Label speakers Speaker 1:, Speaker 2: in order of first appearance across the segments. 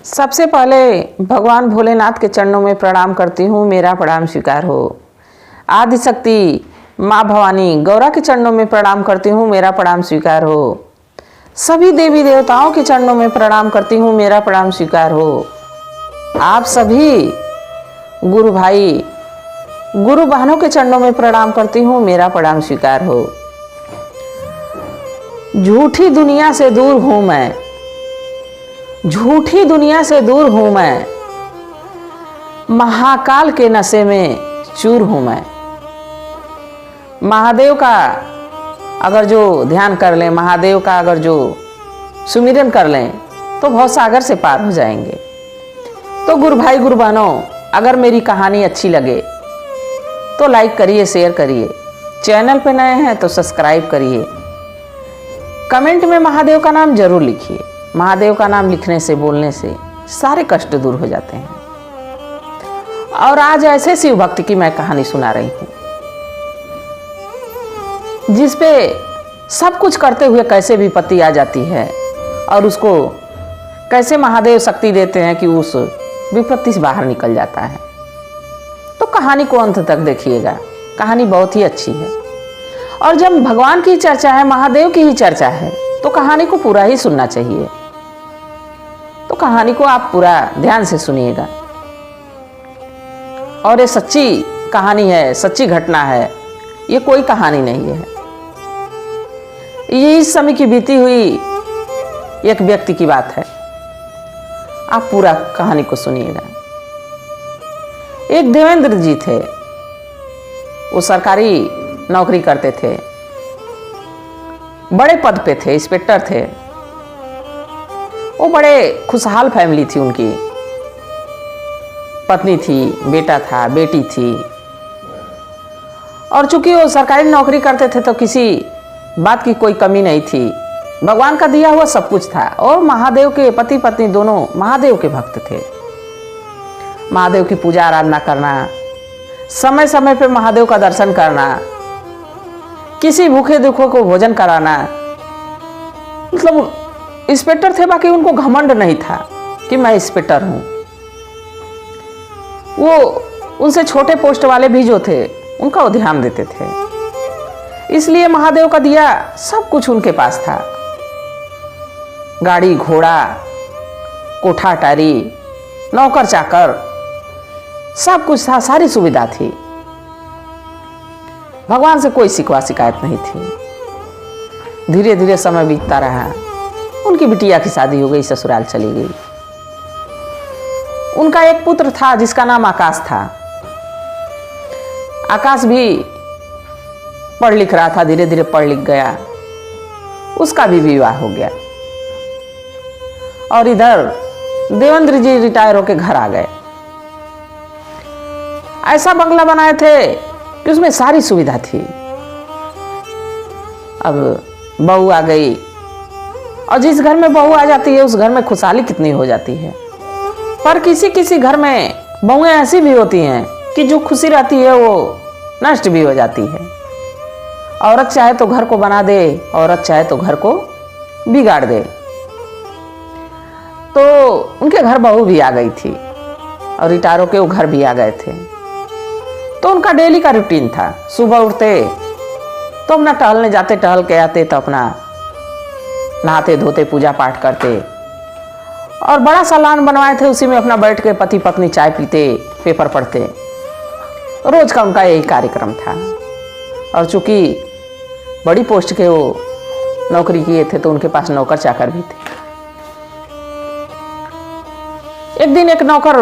Speaker 1: सबसे पहले भगवान भोलेनाथ के चरणों में प्रणाम करती हूँ, मेरा प्रणाम स्वीकार हो। आदिशक्ति माँ भवानी गौरा के चरणों में प्रणाम करती हूँ, मेरा प्रणाम स्वीकार हो। सभी देवी देवताओं के चरणों में प्रणाम करती हूँ, मेरा प्रणाम स्वीकार हो। आप सभी गुरु भाई गुरु बहनों के चरणों में प्रणाम करती हूँ, मेरा प्रणाम स्वीकार हो। झूठी दुनिया से दूर हूँ मैं, झूठी दुनिया से दूर हूँ मैं, महाकाल के नशे में चूर हूँ मैं। महादेव का अगर जो ध्यान कर लें, महादेव का अगर जो सुमिरन कर लें तो भवसागर से पार हो जाएंगे। तो गुरु भाई गुरु बहनों, अगर मेरी कहानी अच्छी लगे तो लाइक करिए, शेयर करिए। चैनल पे नए हैं तो सब्सक्राइब करिए। कमेंट में महादेव का नाम जरूर लिखिए। महादेव का नाम लिखने से, बोलने से सारे कष्ट दूर हो जाते हैं। और आज ऐसे शिव भक्त की मैं कहानी सुना रही हूँ जिसपे सब कुछ करते हुए कैसे विपत्ति आ जाती है और उसको कैसे महादेव शक्ति देते हैं कि उस विपत्ति से बाहर निकल जाता है। तो कहानी को अंत तक देखिएगा, कहानी बहुत ही अच्छी है। और जब भगवान की चर्चा है, महादेव की ही चर्चा है, तो कहानी को पूरा ही सुनना चाहिए। तो कहानी को आप पूरा ध्यान से सुनिएगा। और ये सच्ची कहानी है, सच्ची घटना है, ये कोई कहानी नहीं है। ये इस समय की बीती हुई एक व्यक्ति की बात है। आप पूरा कहानी को सुनिएगा। एक देवेंद्र जी थे, वो सरकारी नौकरी करते थे, बड़े पद पे थे, इंस्पेक्टर थे। वो बड़े खुशहाल फैमिली थी उनकी, पत्नी थी, बेटा था, बेटी थी। और चूंकि वो सरकारी नौकरी करते थे तो किसी बात की कोई कमी नहीं थी। भगवान का दिया हुआ सब कुछ था। और महादेव के पति पत्नी दोनों महादेव के भक्त थे। महादेव की पूजा आराधना करना, समय समय पे महादेव का दर्शन करना, किसी भूखे दुखों को भोजन कराना। मतलब इंस्पेक्टर थे, बाकी उनको घमंड नहीं था कि मैं इंस्पेक्टर हूं। वो उनसे छोटे पोस्ट वाले भी जो थे उनका वो ध्यान देते थे। इसलिए महादेव का दिया सब कुछ उनके पास था। गाड़ी घोड़ा, कोठा अटारी, नौकर चाकर, सब कुछ था, सारी सुविधा थी। भगवान से कोई शिकवा शिकायत नहीं थी। धीरे धीरे समय बीतता रहा। उनकी बिटिया की शादी हो गई, ससुराल चली गई। उनका एक पुत्र था जिसका नाम आकाश था। आकाश भी पढ़ लिख रहा था, धीरे धीरे पढ़ लिख गया। उसका भी विवाह हो गया। और इधर देवेंद्र जी रिटायर होकर घर आ गए। ऐसा बंगला बनाए थे कि उसमें सारी सुविधा थी। अब बहू आ गई, और जिस घर में बहू आ जाती है उस घर में खुशहाली कितनी हो जाती है। पर किसी किसी घर में बहुएं ऐसी भी होती हैं कि जो खुशी रहती है वो नष्ट भी हो जाती है। औरत चाहे तो घर को बना दे, औरत चाहे तो घर को बिगाड़ दे। तो उनके घर बहू भी आ गई थी और रिटायरों के वो घर भी आ गए थे। तो उनका डेली का रूटीन था, सुबह उठते तो अपना टहलने जाते, टहल के आते तो अपना नहाते धोते, पूजा पाठ करते। और बड़ा सा लॉन बनवाए थे, उसी में अपना बैठ के पति पत्नी चाय पीते, पेपर पढ़ते। रोज का उनका यही कार्यक्रम था। और चूंकि बड़ी पोस्ट के वो नौकरी किए थे तो उनके पास नौकर चाकर भी थे। एक दिन एक नौकर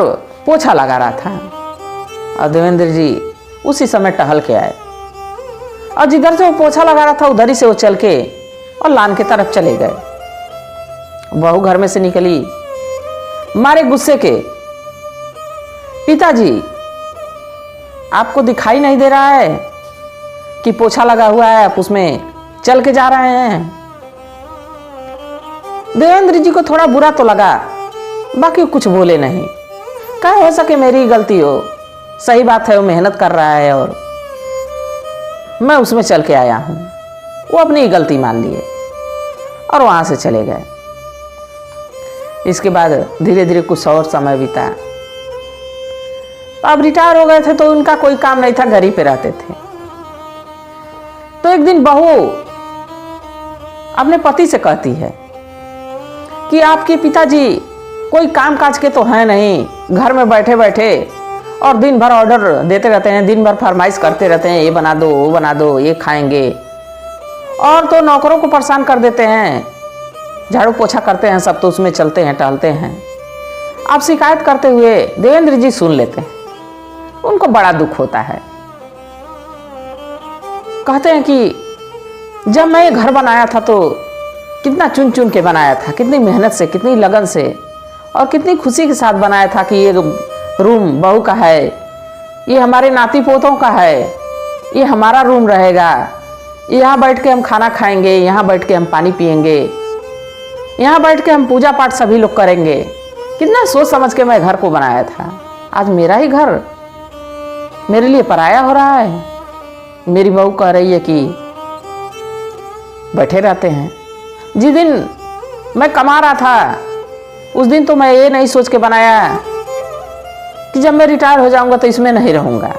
Speaker 1: पोछा लगा रहा था और देवेंद्र जी उसी समय टहल के आए। और जिधर से वो पोछा लगा रहा था उधर ही से वो चल के और लान की तरफ चले गए। बहू घर में से निकली, मारे गुस्से के, पिताजी आपको दिखाई नहीं दे रहा है कि पोछा लगा हुआ है, आप उसमें चल के जा रहे हैं। देवेंद्र जी को थोड़ा बुरा तो लगा, बाकी कुछ बोले नहीं। कहे हो सके मेरी गलती हो, सही बात है, वो मेहनत कर रहा है और मैं उसमें चल के आया हूं। वो अपनी गलती मान लिए और वहां से चले गए। इसके बाद धीरे धीरे कुछ और समय बीता। अब रिटायर हो गए थे तो उनका कोई काम नहीं था, घर ही पे रहते थे। तो एक दिन बहू अपने पति से कहती है कि आपके पिताजी कोई काम काज के तो हैं नहीं, घर में बैठे बैठे और दिन भर ऑर्डर देते रहते हैं, दिन भर फरमाइश करते रहते हैं, ये बना दो वो बना दो, ये खाएंगे, और तो नौकरों को परेशान कर देते हैं, झाड़ू पोछा करते हैं, सब तो उसमें चलते हैं टहलते हैं। आप शिकायत करते हुए देवेंद्र जी सुन लेते हैं, उनको बड़ा दुख होता है। कहते हैं कि जब मैं ये घर बनाया था तो कितना चुन चुन के बनाया था, कितनी मेहनत से, कितनी लगन से और कितनी खुशी के साथ बनाया था कि ये रूम बहू का है, ये हमारे नाती पोतों का है, ये हमारा रूम रहेगा, यहाँ बैठ के हम खाना खाएंगे, यहाँ बैठ के हम पानी पिएंगे, यहाँ बैठ के हम पूजा पाठ सभी लोग करेंगे। कितना सोच समझ के मैं घर को बनाया था। आज मेरा ही घर मेरे लिए पराया हो रहा है। मेरी बहू कह रही है कि बैठे रहते हैं। जिस दिन मैं कमा रहा था उस दिन तो मैं ये नहीं सोच के बनाया कि जब मैं रिटायर हो जाऊंगा तो इसमें नहीं रहूंगा।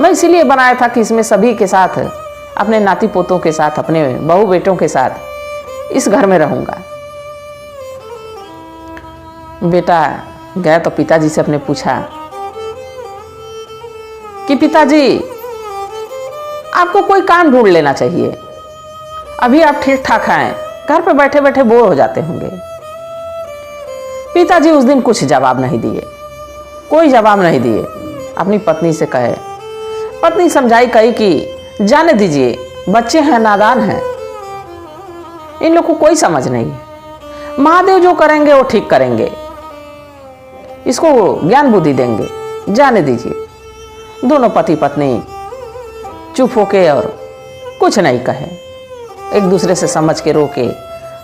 Speaker 1: मैं इसीलिए बनाया था कि इसमें सभी के साथ, अपने नाती पोतों के साथ, अपने बहू बेटों के साथ इस घर में रहूंगा। बेटा गया तो पिताजी से अपने पूछा कि पिताजी आपको कोई काम ढूंढ लेना चाहिए, अभी आप ठीक ठाक हैं, घर पे बैठे बैठे बोर हो जाते होंगे। पिताजी उस दिन कुछ जवाब नहीं दिए, कोई जवाब नहीं दिए। अपनी पत्नी से कहे, पत्नी समझाई, कही कि जाने दीजिए, बच्चे हैं, नादान हैं, इन लोग को कोई समझ नहीं है, महादेव जो करेंगे वो ठीक करेंगे, इसको ज्ञान बुद्धि देंगे, जाने दीजिए। दोनों पति पत्नी चुप होके और कुछ नहीं कहे, एक दूसरे से समझ के रोके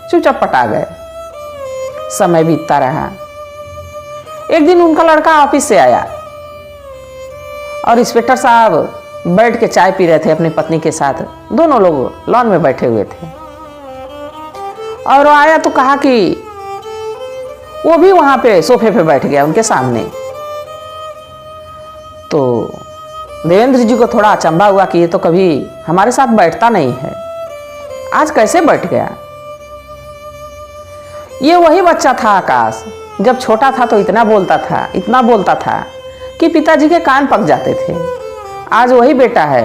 Speaker 1: चुपचाप पटा गए। समय बीतता रहा। एक दिन उनका लड़का ऑफिस से आया और इंस्पेक्टर साहब बैठ के चाय पी रहे थे अपनी पत्नी के साथ, दोनों लोग लॉन में बैठे हुए थे। और वो आया तो कहा कि वो भी वहां पे सोफे पे बैठ गया उनके सामने। तो देवेंद्र जी को थोड़ा अचंभा हुआ कि ये तो कभी हमारे साथ बैठता नहीं है, आज कैसे बैठ गया। ये वही बच्चा था आकाश, जब छोटा था तो इतना बोलता था, इतना बोलता था कि पिताजी के कान पक जाते थे। आज वही बेटा है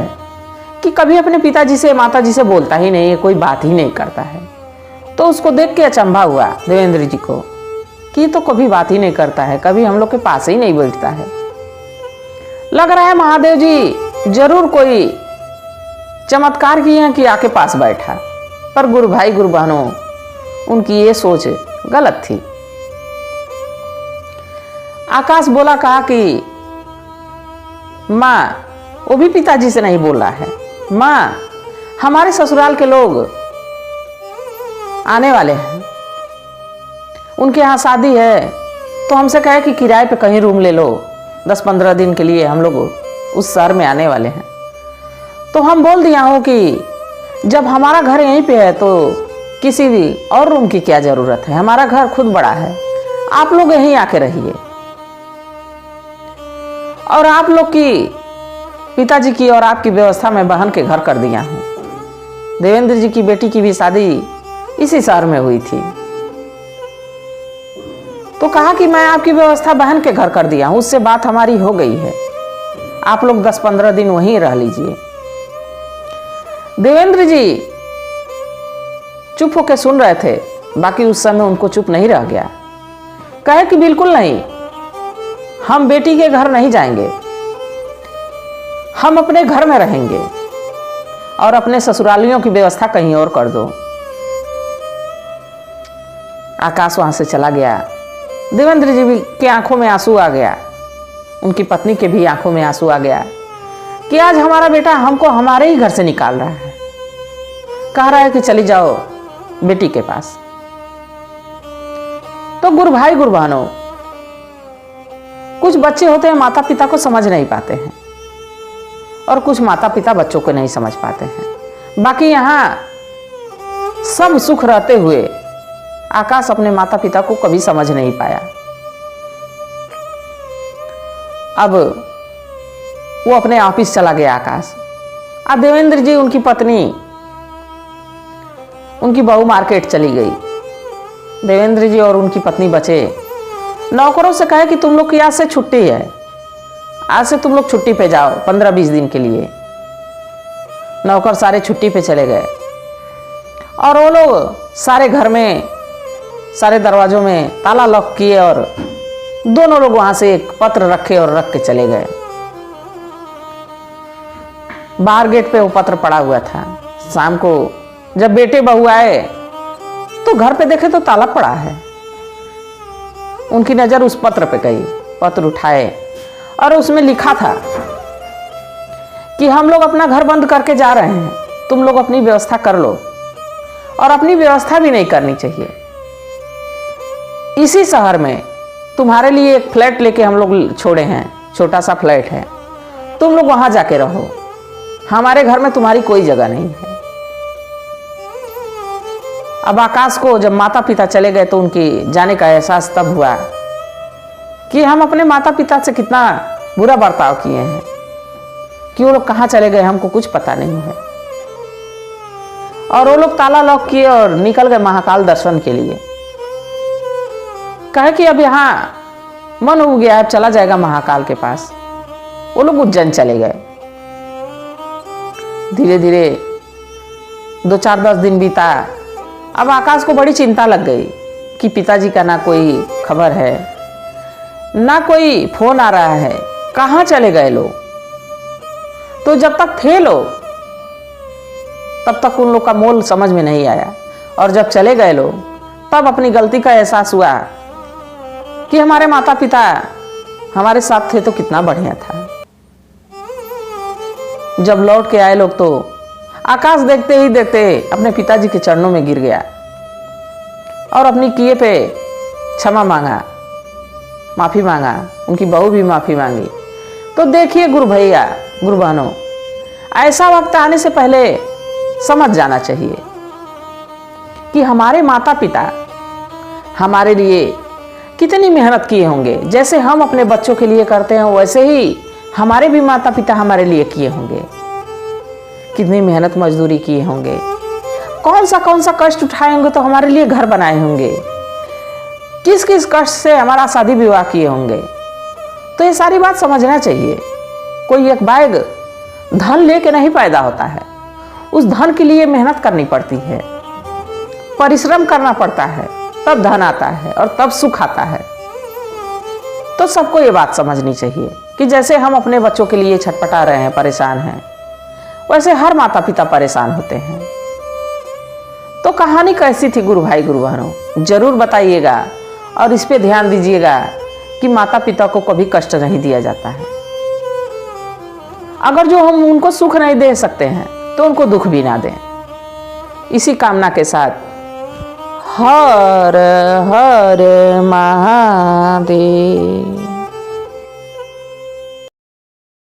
Speaker 1: कि कभी अपने पिताजी से, माताजी से बोलता ही नहीं है, कोई बात ही नहीं करता है। तो उसको देख के अचंभा हुआ देवेंद्र जी को कि तो कभी बात ही नहीं करता है, कभी हम लोग के पास ही नहीं बैठता है। लग रहा है महादेव जी जरूर कोई चमत्कार किए हैं कि आके पास बैठा। पर गुरु भाई गुरु बहनों, उनकी ये सोच गलत थी। आकाश बोला, कहा कि माँ, वो भी पिताजी से नहीं बोला है, माँ हमारे ससुराल के लोग आने वाले हैं, उनके यहाँ शादी है, तो हमसे कहे कि किराए पे कहीं रूम ले लो, 10-15 दिन के लिए हम लोग उस शहर में आने वाले हैं। तो हम बोल दिया हूँ कि जब हमारा घर यहीं पे है तो किसी भी और रूम की क्या ज़रूरत है, हमारा घर खुद बड़ा है, आप लोग यहीं आके रहिए। और आप लोग की, पिताजी की और आपकी व्यवस्था में बहन के घर कर दिया हूँ। देवेंद्र जी की बेटी की भी शादी इसी शहर में हुई थी, तो कहा कि मैं आपकी व्यवस्था बहन के घर कर दिया हूँ, उससे बात हमारी हो गई है, आप लोग 10-15 दिन वहीं रह लीजिए। देवेंद्र जी चुप होकर सुन रहे थे, बाकी उस समय उनको चुप नहीं रह गया। कहे कि बिल्कुल नहीं, हम बेटी के घर नहीं जाएंगे, हम अपने घर में रहेंगे और अपने ससुरालियों की व्यवस्था कहीं और कर दो। आकाश वहां से चला गया। देवेंद्र जी की आंखों में आंसू आ गया, उनकी पत्नी के भी आंखों में आंसू आ गया कि आज हमारा बेटा हमको हमारे ही घर से निकाल रहा है, कह रहा है कि चली जाओ बेटी के पास। तो गुरु भाई गुरु बहनों, कुछ बच्चे होते हैं माता पिता को समझ नहीं पाते हैं और कुछ माता पिता बच्चों को नहीं समझ पाते हैं। बाकी यहाँ सब सुख रहते हुए आकाश अपने माता पिता को कभी समझ नहीं पाया। अब वो अपने ऑफिस चला गया आकाश। अब देवेंद्र जी, उनकी पत्नी, उनकी बहू मार्केट चली गई। देवेंद्र जी और उनकी पत्नी बचे। नौकरों से कहे कि तुम लोग की आज से छुट्टी है, आज से तुम लोग छुट्टी पे जाओ 15-20 दिन के लिए। नौकर सारे छुट्टी पे चले गए और वो लोग सारे घर में, सारे दरवाजों में ताला लॉक किए और दोनों लोग वहां से एक पत्र रखे और रख के चले गए। बाहर गेट पे वो पत्र पड़ा हुआ था। शाम को जब बेटे बहू आए तो घर पे देखे तो ताला पड़ा है। उनकी नजर उस पत्र पे गई। पत्र उठाए और उसमें लिखा था कि हम लोग अपना घर बंद करके जा रहे हैं, तुम लोग अपनी व्यवस्था कर लो। और अपनी व्यवस्था भी नहीं करनी चाहिए। इसी शहर में तुम्हारे लिए एक फ्लैट लेके हम लोग छोड़े हैं, छोटा सा फ्लैट है, तुम लोग वहां जाके रहो, हमारे घर में तुम्हारी कोई जगह नहीं है। अब आकाश को जब माता पिता चले गए तो उनकी जाने का एहसास तब हुआ कि हम अपने माता पिता से कितना बुरा बर्ताव किए हैं, कि वो लोग कहाँ चले गए हमको कुछ पता नहीं है। और वो लोग ताला लॉक किए और निकल गए महाकाल दर्शन के लिए। कहे कि अब यहाँ मन उब गया, अब चला जाएगा महाकाल के पास। वो लोग उज्जैन चले गए। धीरे धीरे 2-4-10 दिन बीता। अब आकाश को बड़ी चिंता लग गई कि पिताजी का ना कोई खबर है, ना कोई फोन आ रहा है, कहाँ चले गए लोग। तो जब तक थे लोग तब तक उन लोग का मोल समझ में नहीं आया, और जब चले गए लोग तब अपनी गलती का एहसास हुआ कि हमारे माता पिता हमारे साथ थे तो कितना बढ़िया था। जब लौट के आए लोग तो आकाश देखते ही देखते अपने पिताजी के चरणों में गिर गया और अपनी किए पे क्षमा मांगा, माफी मांगा। उनकी बहू भी माफी मांगी। तो देखिए गुरु भैया, गुरु बहनों, ऐसा वक्त आने से पहले समझ जाना चाहिए कि हमारे माता पिता हमारे लिए कितनी मेहनत किए होंगे। जैसे हम अपने बच्चों के लिए करते हैं वैसे ही हमारे भी माता पिता हमारे लिए किए होंगे। कितनी मेहनत मजदूरी किए होंगे, कौन सा कष्ट उठाए होंगे तो हमारे लिए घर बनाए होंगे, किस किस कष्ट से हमारा शादी विवाह किए होंगे। तो ये सारी बात समझना चाहिए। कोई एक बैग धन लेके नहीं पैदा होता है, उस धन के लिए मेहनत करनी पड़ती है, परिश्रम करना पड़ता है, तब धन आता है और तब सुख आता है। तो सबको ये बात समझनी चाहिए कि जैसे हम अपने बच्चों के लिए छटपटा रहे हैं, परेशान हैं, वैसे हर माता पिता परेशान होते हैं। तो कहानी कैसी थी गुरु भाई गुरु बहनों, जरूर बताइएगा और इस पे ध्यान दीजिएगा कि माता पिता को कभी कष्ट नहीं दिया जाता है। अगर जो हम उनको सुख नहीं दे सकते हैं तो उनको दुख भी ना दें। इसी कामना के साथ हर हर महादेव।